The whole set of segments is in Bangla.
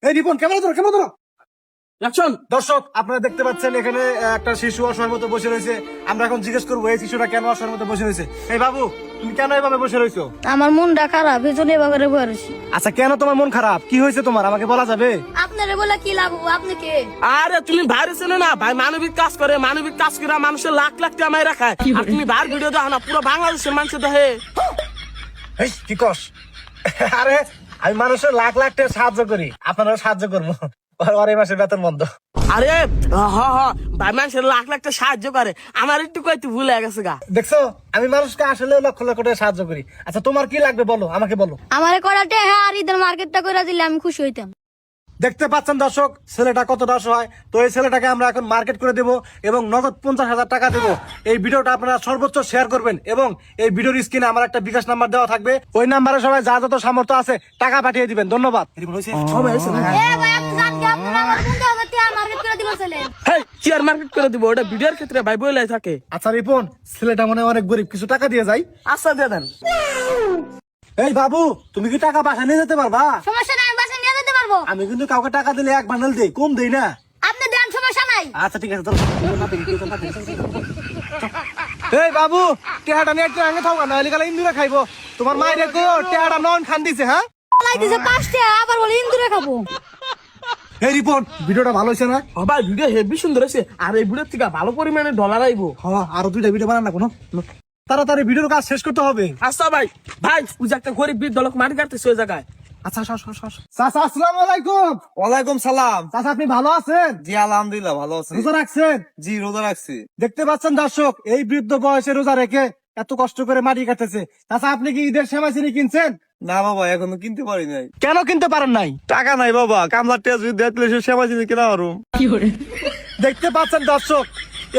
এই রিপন ক্যামেরা ধরো। অ্যাকশন। দর্শক আপনারা দেখতে পাচ্ছেন এখানে একটা শিশু অসহায়ের মতো বসে রয়েছে। আমরা এখন জিজ্ঞেস করবো এই শিশুটা কেন অসহায়ের মতো বসে রয়েছে। এই বাবু, তুমি কেন এভাবে বসে রয়েছো? আমার মনটা খারাপ, এই জন্য এভাবে বসেছি। আচ্ছা, কেন তোমার মন খারাপ? কি হয়েছে তোমার, আমাকে বলা যাবে? আপনারে বলে কি লাভ? আপনি কে? আরে তুমি ভাইরে চেনো না? ভাই মানবিক কাজ করে, মানবিক কাজ করে মানুষের লাখ লাখ টাকায় রাখায়। আর তুমি ভাইয়ের ভিডিও দেখো না, পুরো বাংলাদেশের মানুষ দেখে। এই কি কস? আরে আমি মানুষের লাখ লাখ টাকা সাহায্য করি, আপনারাও সাহায্য করবো। ওর এই মাসের বেতন বন্ধ। আরে ভাই মানুষের লাখ লাখ টাকা সাহায্য করে, আমার একটু কইতে ভুল হয়ে গেছে গা। দেখছো, আমি মানুষকে আসলে লক্ষ লক্ষ টাকা সাহায্য করি। আচ্ছা, তোমার কি লাগবে বলো, আমাকে বলো। আমারে করাতে হ্যাঁ, আর ঈদের মার্কেটটা করে দিলে আমি খুশি হইতাম। দেখতে পাচ্ছেন দর্শক, ছেলেটা কতটা অসহায়। তো এই ছেলেটাকে আমরা এখন মার্কেট করে দেবো এবং নগদ 50,000 টাকা দেবো। এই ভিডিওটা আপনারা সর্বোচ্চ শেয়ার করবেন এবং এই ভিডিওর স্ক্রিনে আমার একটা বিকাশ নাম্বার দেওয়া থাকবে। ওই নাম্বারে সবাই যা যত সামর্থ্য আছে টাকা পাঠিয়ে দিবেন। ধন্যবাদ। এ ভাই, আপনি জান কি আপনি আমার 50,000 টাকা মার্কেট করে দিল ছেলে? হেই, শেয়ার মার্কেট করে দিব, ওটা ভিডিওর ক্ষেত্রে ভাই বইলাই থাকে। আচ্ছা রিপন, ছেলেটা মনে হয় অনেক গরিব, কিছু টাকা দিয়ে যাই। আচ্ছা দিয়ে দেন। এই বাবু, তুমি কি টাকা বাসা নিয়ে যেতে পারবা? সমস্যা নাই, আমি বাসায় নিয়ে যেতে পারবো। আমি কিন্তু কাউকে টাকা দিলে এক বান্ডেল দেই, কম দেই না। আপনি দেন, সমস্যা নাই। আচ্ছা ঠিক আছে, চলো। এই বাবু, টেহাটা নিয়ে একটু আগে থাকা না, এলিকালে ইন্দুরে খাইবো। তোমার মায়ের দেখো টেহাটা নন খান দিছে। হ্যাঁ, লাই দিছে 5 টাকা, আবার বলে ইন্দুরে খাবো। এই রিপন, ভিডিওটা ভালো হয়েছে না? ও ভাই ভিডিও হেভি সুন্দর হয়েছে, আর এই ভিডিওর থেকে ভালো পরিমাণে ডলার আইবো। হ্যাঁ, আরো 2টা ভিডিও বানান না কোনো। তাড়াতাড়ি ভিডিওর কাজ শেষ করতে হবে। আচ্ছা ভাই, ভাই ওই যে একটা গরিব বৃদ্ধ লোক মাটি কাটতেছে ওই জায়গায়। আচ্ছা, চাচা আসসালামু আলাইকুম। ওয়ালাইকুম সালাম। চাচা, আপনি ভালো আছেন? জি আলহামদুলিল্লাহ ভালো আছি। রোজা রাখছেন? জি রোজা রাখছি। দেখতে পাচ্ছেন দর্শক, এই বৃদ্ধ বয়সে রোজা রেখে এত কষ্ট করে মাটি কাটতেছে। চাচা, আপনি কি ঈদের সেমাই চিনি কিনছেন? না বাবা, এখনো কিনতে পারি নাই। কেন কিনতে পারেন নাই? টাকা নাই বাবা, কামলার টেজ যদি দেখলে সে সেবা জিনিস কিনা পারো। দেখতে পাচ্ছেন দর্শক,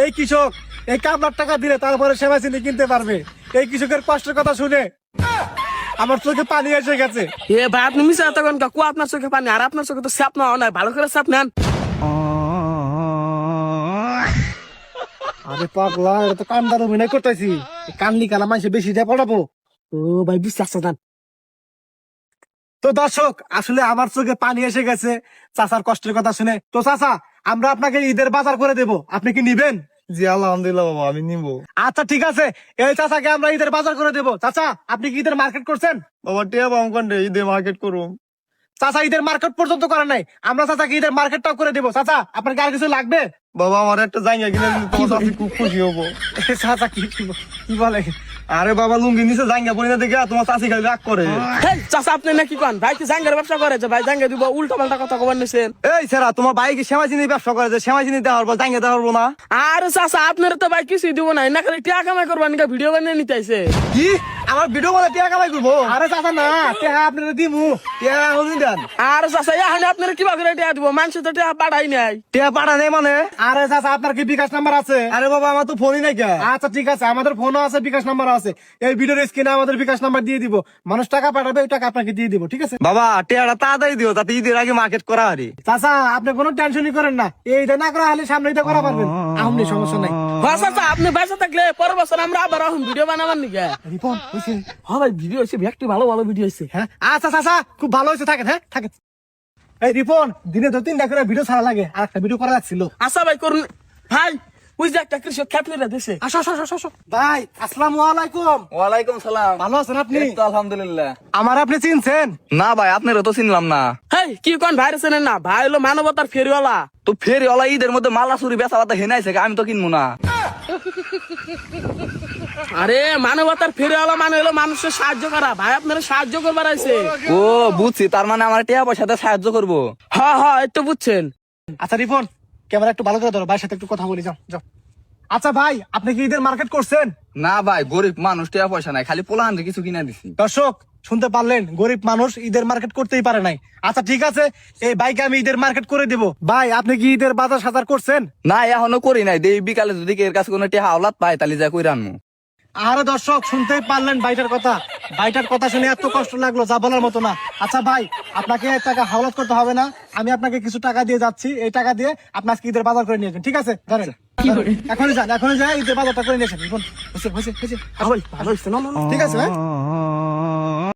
এই কৃষক এই কামলার টাকা দিলে তারপরে সেমাই চিনি কিনতে পারবে। এই কৃষকের কষ্টের কথা শুনে আমার চোখে পানি এসে গেছে। এ ভাই আপনি মিশা তখন কাকু আপনার চোখে পানি, আর আপনার চোখে তো চাপ না নাই, ভালো করে চাপ নেন। আরে পাগলা, এটা তো কান্দার অভিনয় করতেছি। কান্দি কালা মানুষে বেশি দিয়ে পড়াবো। ও ভাই বিশ্বাস দেন। তো দর্শক, আসলে আমার চোখে পানি এসে গেছে চাচার কষ্টের কথা শুনে। তো চাচা, আমরা আপনাকে ঈদের বাজার করে দেব, আপনি কি নিবেন? জি আলহামদুলিল্লাহ বাবা, আমি নিব। আচ্ছা ঠিক আছে, এই চাচাকে আমরা ঈদের বাজার করে দেব। চাচা, আপনি কি ঈদের মার্কেট করছেন? বাবা টিয়া বাম কান্ডে ঈদে মার্কেট করুম। চাচা ঈদের মার্কেট পর্যন্ত করেন নাই, আমরা চাচাকে ঈদের মার্কেটটাও করে দেবো। চাচা, আপনার কি আর কিছু লাগবে? বাবা আমার একটা জায়গা কিনে দিলে তোমার চাষি খুব খুশি হবো। চাচা কি কি বলে? আরে বাবা লুঙ্গি নিচে জায়গা পড়ি না দেখে তোমার চাষি খালি রাগ করে। হেই চাচা, আপনি নাকি কোন ভাই কি জাঙ্গের ব্যবসা করে যে ভাই জাঙ্গে দিব? উল্টো পাল্টা কথা কবার নিছেন। এই সেরা, তোমার ভাই কি সেমাই চিনি ব্যবসা করে, যে সেমাই চিনি দেওয়ার পর জায়গা দেওয়ার না? আরে চাচা, আপনার তো ভাই কিছুই দিব না, না খালি টাকা কামাই করবেন, ভিডিও বানিয়ে নিতে আইছে। কি আমার ভিডিও বলে টিয়া কামাই করবো? আরে চাচা না, টেহা আপনারা দিমু। টিয়া হলি দেন। আরে চাচা, এখন আপনার কিবা করে টাকা দিব? মানুষ তো টাকা পাঠাই নাই। টিয়া পাঠা নেই মানে? আরে চাচা, আপনার কি বিকাশ নাম্বার আছে? আরে বাবা আমার তো ফোনই নাই কে। আচ্ছা ঠিক আছে, আমাদের ফোনও আছে, বিকাশ নাম্বার আছে। এই ভিডিওর স্ক্রিনে আমাদের বিকাশ নাম্বার দিয়ে দিব। মানুষ টাকা পাঠাবে, ওই টাকা আপনাকে দিয়ে দিব, ঠিক আছে? বাবা টিয়াটা তাড়াতাড়ি দিও, তাতে ঈদের আগে মার্কেট করা হারি। চাচা, আপনি কোনো টেনশনই করেন না, এইটা না করা হলে সামনে এটা করা পারবেন। আমনি সমস্যা নাই। হ্যাঁ চাচা, আপনি বাইসা থাকলে পরের বছর আমরা আবার ভিডিও বানাবার নিকে। রিপন হইছে? হ্যাঁ ভাই, ভিডিও হয়েছে, একটু ভালো ভালো ভিডিও হয়েছে। হ্যাঁ আচ্ছা চাচা, খুব ভালো হয়েছে, থাকেন। হ্যাঁ থাকেন। এই রিপন, দিনে 2-3টা করে ভিডিও ছাড়া লাগে, আর একটা ভিডিও করা লাগছিল। আচ্ছা ভাই করুন। ভাই ওই যে একটা কৃষক খেপলিরা দেশে। আসো আসো আসো আসো। ভাই আসসালামু আলাইকুম। ওয়ালাইকুম সালাম। ভালো আছেন আপনি? এই তো আলহামদুলিল্লাহ। আমার আপনি চিনছেন? না ভাই, আপনারা তো চিনলাম না। হেই কি কোন ভাই চেনেন না? ভাই হলো মানবতার ফেরিওয়ালা। তো ফেরি ওলা ঈদের মধ্যে মালা চুরি বেচা বাতা হেনাইছে, আমি তো কিনবো না। আরে মানবতার ফেরিওয়ালা মানে হলো মানুষের সাহায্য করা। ভাই আপনারা সাহায্য করবার আইছে। ও বুঝছি, তার মানে আমার টিয়া পয়সাতে সাহায্য করবো। হ্যাঁ হ্যাঁ, এই তো বুঝছেন। আচ্ছা রিপন, ক্যামেরা একটু ভালো করে ধরো, ভাইয়ের সাথে একটু কথা বলি, যাও যাও। আচ্ছা ভাই, আপনি কি ঈদের মার্কেট করছেন? না ভাই, গরিব মানুষ, টিয়া পয়সা নাই, খালি পোলাহান কিছু কিনা দিছি। দর্শক শুনতে পারলেন, গরিব মানুষ ঈদের মার্কেট করতেই পারে নাই। আচ্ছা ঠিক আছে, এই বাইকে আমি ঈদের মার্কেট করে দেব। ভাই, আপনি কি ঈদের বাজার সাজার করছেন? না এখনো করি নাই, দেই বিকালে যদি এর কাছে কোনো টিয়া হাওলাত পাই তাহলে যা কই রানমু। আরে দর্শক শুনতেই পারলেন বাইটার কথা। বাইটার কথা শুনে এত কষ্ট লাগলো, যা বলার মতো না। আচ্ছা ভাই, আপনাকে টাকা হাওলাত করতে হবে না, আমি আপনাকে কিছু টাকা দিয়ে যাচ্ছি। এই টাকা দিয়ে আপনি আজকে ঈদের বাজার করে নিয়েছেন, ঠিক আছে? ধরেন এখনই যান ঈদের বাজারটা করে নিয়েছেন। হয়েছে, ভালো হয়েছে না? ঠিক আছে ভাই।